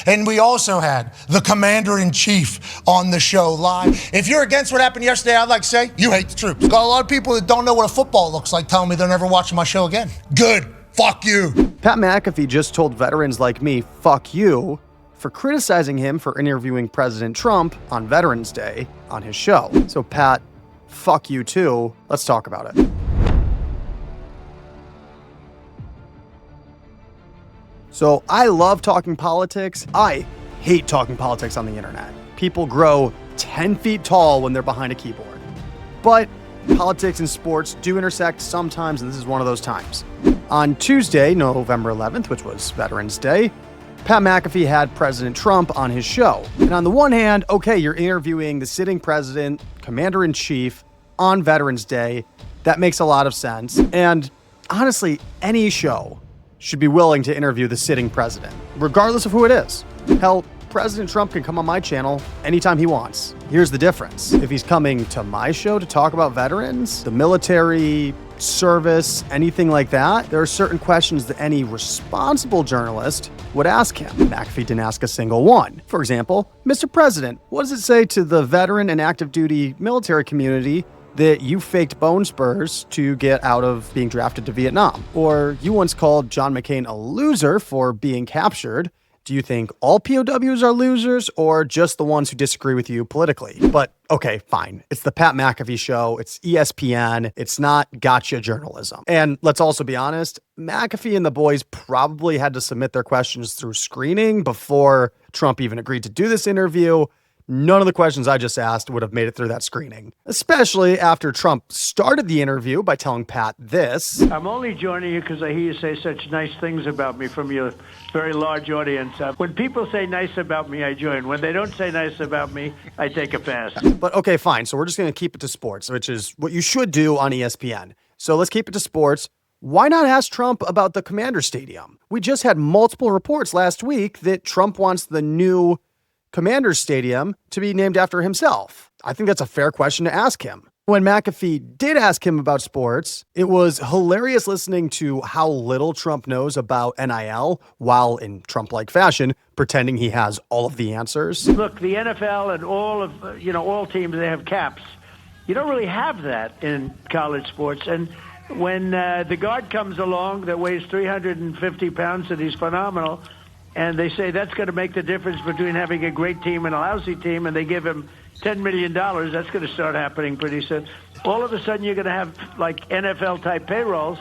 And we also had the commander-in-chief on the show live. If you're against what happened yesterday, I'd like to say you hate the troops. Got a lot of people that don't know what a football looks like telling me they're never watching my show again. Good. Fuck you. Pat McAfee just told veterans like me, fuck you, for criticizing him for interviewing President Trump on Veterans Day on his show. So Pat, fuck you too. Let's talk about it. So I love talking politics. I hate talking politics on the internet. People grow 10 feet tall when they're behind a keyboard. But politics and sports do intersect sometimes, and this is one of those times. On Tuesday, November 11th, which was Veterans Day, Pat McAfee had President Trump on his show. And on the one hand, okay, you're interviewing the sitting president, commander-in-chief, on Veterans Day. That makes a lot of sense. And honestly, any show should be willing to interview the sitting president, regardless of who it is. Hell, President Trump can come on my channel anytime he wants. Here's the difference. If he's coming to my show to talk about veterans, the military, service, anything like that, there are certain questions that any responsible journalist would ask him. McAfee didn't ask a single one. For example, Mr. President, what does it say to the veteran and active duty military community that you faked bone spurs to get out of being drafted to Vietnam? Or you once called John McCain a loser for being captured. Do you think all POWs are losers or just the ones who disagree with you politically? But okay, fine. It's the Pat McAfee show. It's ESPN. It's not gotcha journalism. And let's also be honest, McAfee and the boys probably had to submit their questions through screening before Trump even agreed to do this interview. None of the questions I just asked would have made it through that screening, especially after Trump started the interview by telling Pat this. I'm only joining you because I hear you say such nice things about me from your very large audience. When people say nice about me, I join. When they don't say nice about me, I take a pass. But okay, fine. So we're just going to keep it to sports, which is what you should do on ESPN. So let's keep it to sports. Why not ask Trump about the Commander Stadium? We just had multiple reports last week that Trump wants the new Commander Stadium to be named after himself. I think that's a fair question to ask him. When McAfee did ask him about sports, it was hilarious listening to how little Trump knows about NIL, while in Trump-like fashion, pretending he has all of the answers. Look, the NFL and all teams, they have caps. You don't really have that in college sports. And when the guard comes along that weighs 350 pounds and he's phenomenal, and they say that's going to make the difference between having a great team and a lousy team, and they give him $10 million, that's going to start happening pretty soon. All of a sudden, you're going to have, like, NFL-type payrolls,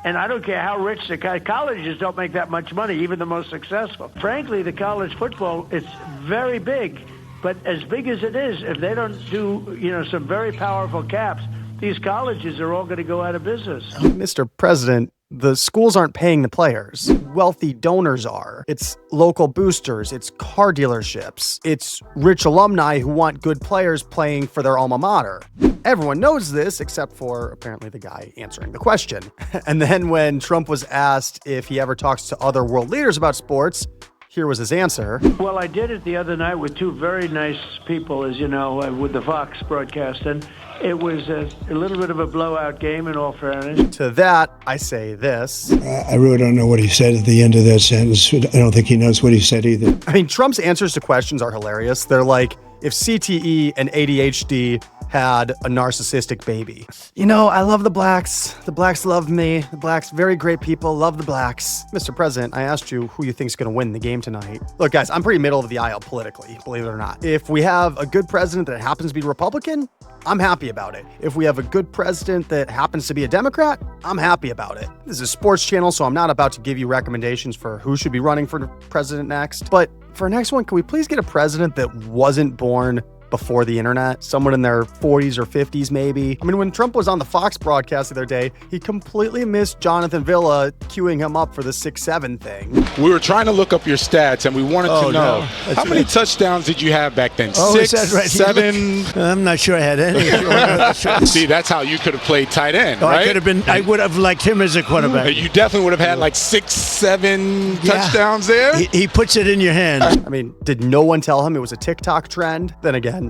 and I don't care how rich the colleges don't make that much money, even the most successful. Frankly, the college football, it's very big, but as big as it is, if they don't do, some very powerful caps, these colleges are all going to go out of business. Mr. President, the schools aren't paying the players. Wealthy donors are. It's local boosters. It's car dealerships. It's rich alumni who want good players playing for their alma mater. Everyone knows this except for apparently the guy answering the question. And then when Trump was asked if he ever talks to other world leaders about sports, here was his answer. Well, I did it the other night with two very nice people, as you know, with the Fox broadcast, and it was a little bit of a blowout game, in all fairness. To that, I say this. I really don't know what he said at the end of that sentence. I don't think he knows what he said either. I mean, Trump's answers to questions are hilarious. They're like, if CTE and ADHD had a narcissistic baby. I love the blacks. The blacks love me. The blacks, very great people, love the blacks. Mr. President, I asked you who you think's going to win the game tonight. Look, guys, I'm pretty middle of the aisle politically, believe it or not. If we have a good president that happens to be Republican, I'm happy about it. If we have a good president that happens to be a Democrat, I'm happy about it. This is a sports channel, so I'm not about to give you recommendations for who should be running for president next. But for our next one, can we please get a president that wasn't born before the internet? Someone in their 40s or 50s, maybe. I mean, when Trump was on the Fox broadcast the other day, he completely missed Jonathan Villa queuing him up for the 6'7" thing. We were trying to look up your stats, and we wanted to know how many touchdowns did you have back then? 6, right? 7? I'm not sure I had any. See, that's how you could have played tight end, right? I could have been. I would have liked him as a quarterback. You definitely would have had like 6, 7 touchdowns there. He puts it in your hand. I mean, did no one tell him it was a TikTok trend? Then again,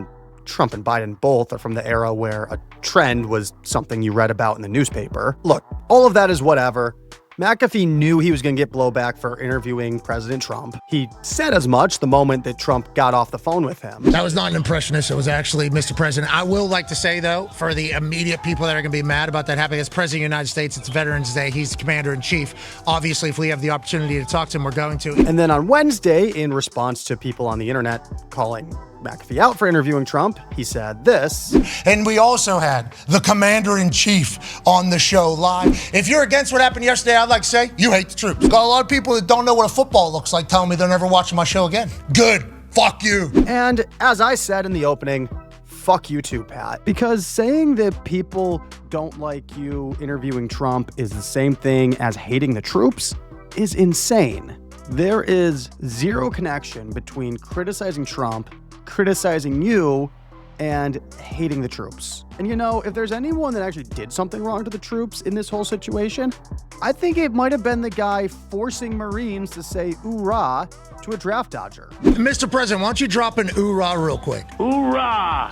Trump and Biden both are from the era where a trend was something you read about in the newspaper. Look, all of that is whatever. McAfee knew he was going to get blowback for interviewing President Trump. He said as much the moment that Trump got off the phone with him. That was not an impressionist. It was actually Mr. President. I will like to say, though, for the immediate people that are going to be mad about that happening, as President of the United States, it's Veterans Day. He's the commander-in-chief. Obviously, if we have the opportunity to talk to him, we're going to. And then on Wednesday, in response to people on the internet calling McAfee out for interviewing Trump, he said this. And we also had the commander-in-chief on the show live. If you're against what happened yesterday, I'd like to say you hate the troops. Got a lot of people that don't know what a football looks like telling me they're never watching my show again. Good. Fuck you. And as I said in the opening, fuck you too, Pat. Because saying that people don't like you interviewing Trump is the same thing as hating the troops is insane. There is zero connection between criticizing Trump, criticizing you, and hating the troops. And you know, if there's anyone that actually did something wrong to the troops in this whole situation, I think it might have been the guy forcing Marines to say "oorah" to a draft dodger. Mr. President, why don't you drop an oorah real quick? Hoorah!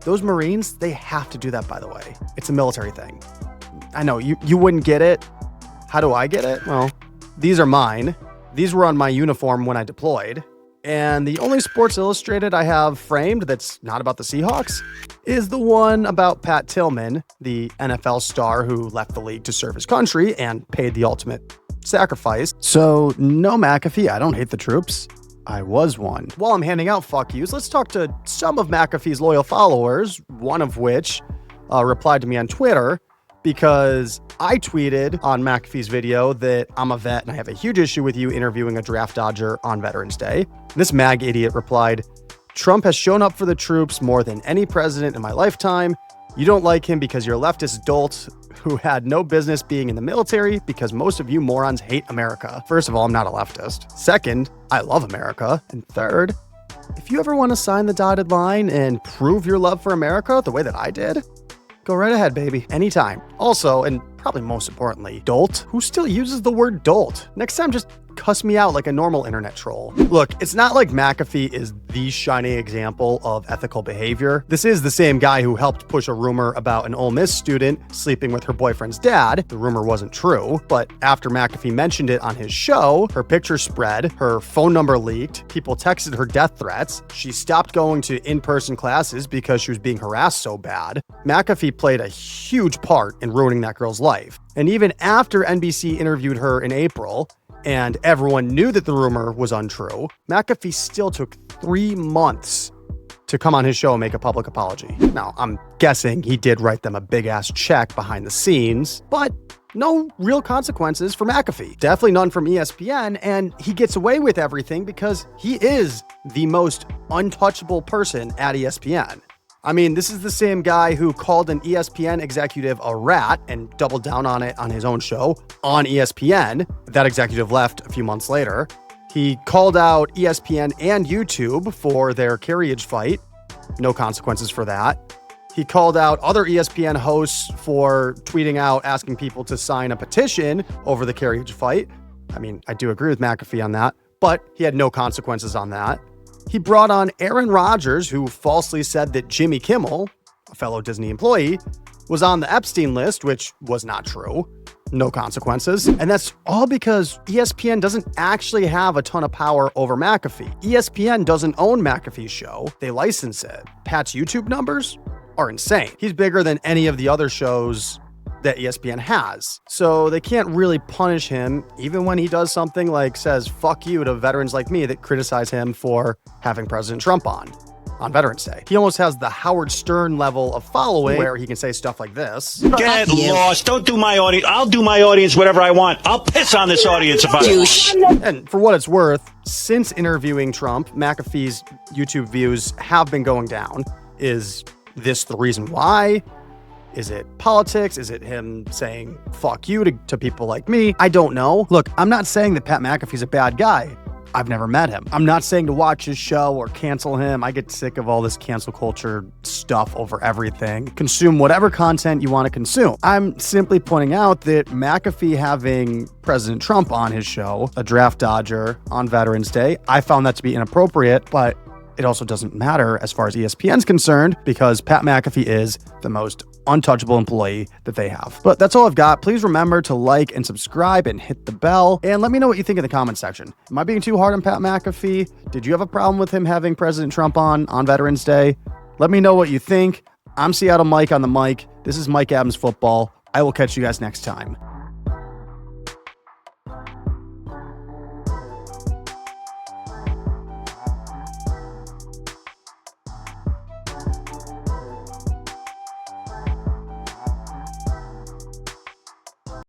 Those Marines, they have to do that, by the way. It's a military thing. I know, you wouldn't get it. How do I get it? Well, these are mine. These were on my uniform when I deployed. And the only Sports Illustrated I have framed that's not about the Seahawks is the one about Pat Tillman, the NFL star who left the league to serve his country and paid the ultimate sacrifice. So no, McAfee, I don't hate the troops. I was one. While I'm handing out fuck yous, let's talk to some of McAfee's loyal followers, one of which replied to me on Twitter because I tweeted on McAfee's video that I'm a vet and I have a huge issue with you interviewing a draft dodger on Veterans Day. This MAG idiot replied, Trump has shown up for the troops more than any president in my lifetime. You don't like him because you're a leftist dolt who had no business being in the military because most of you morons hate America. First of all, I'm not a leftist. Second, I love America. And third, if you ever want to sign the dotted line and prove your love for America the way that I did, go right ahead, baby. Anytime. Also, and probably most importantly, dolt. Who still uses the word dolt? Next time, just cuss me out like a normal internet troll. Look, it's not like McAfee is the shining example of ethical behavior. This is the same guy who helped push a rumor about an Ole Miss student sleeping with her boyfriend's dad. The rumor wasn't true, but after McAfee mentioned it on his show, her picture spread, her phone number leaked, people texted her death threats, she stopped going to in-person classes because she was being harassed so bad. McAfee played a huge part in ruining that girl's life. And even after NBC interviewed her in April, and everyone knew that the rumor was untrue, McAfee still took 3 months to come on his show and make a public apology. Now, I'm guessing he did write them a big-ass check behind the scenes, but no real consequences for McAfee. Definitely none from ESPN, and he gets away with everything because he is the most untouchable person at ESPN. I mean, this is the same guy who called an ESPN executive a rat and doubled down on it on his own show on ESPN. That executive left a few months later. He called out ESPN and YouTube for their carriage fight. No consequences for that. He called out other ESPN hosts for tweeting out asking people to sign a petition over the carriage fight. I mean, I do agree with McAfee on that, but he had no consequences on that. He brought on Aaron Rodgers, who falsely said that Jimmy Kimmel, a fellow Disney employee, was on the Epstein list, which was not true. No consequences. And that's all because ESPN doesn't actually have a ton of power over McAfee. ESPN doesn't own McAfee's show. They license it. Pat's YouTube numbers are insane. He's bigger than any of the other shows that ESPN has. So they can't really punish him, even when he does something like says, fuck you to veterans like me that criticize him for having President Trump on Veterans Day. He almost has the Howard Stern level of following where he can say stuff like this. Get lost. Don't do my audience. I'll do my audience whatever I want. I'll piss on this audience if I want. And for what it's worth, since interviewing Trump, McAfee's YouTube views have been going down. Is this the reason why? Is it politics? Is it him saying fuck you to people like me? I don't know. Look, I'm not saying that Pat McAfee's a bad guy. I've never met him. I'm not saying to watch his show or cancel him. I get sick of all this cancel culture stuff over everything. Consume whatever content you want to consume. I'm simply pointing out that McAfee having President Trump on his show, a draft dodger on Veterans Day, I found that to be inappropriate, but it also doesn't matter as far as ESPN's concerned because Pat McAfee is the most untouchable employee that they have. But that's all I've got. Please remember to like and subscribe and hit the bell. And let me know what you think in the comment section. Am I being too hard on Pat McAfee? Did you have a problem with him having President Trump on Veterans Day? Let me know what you think. I'm Seattle Mike on the mic. This is Mike Adams Football. I will catch you guys next time.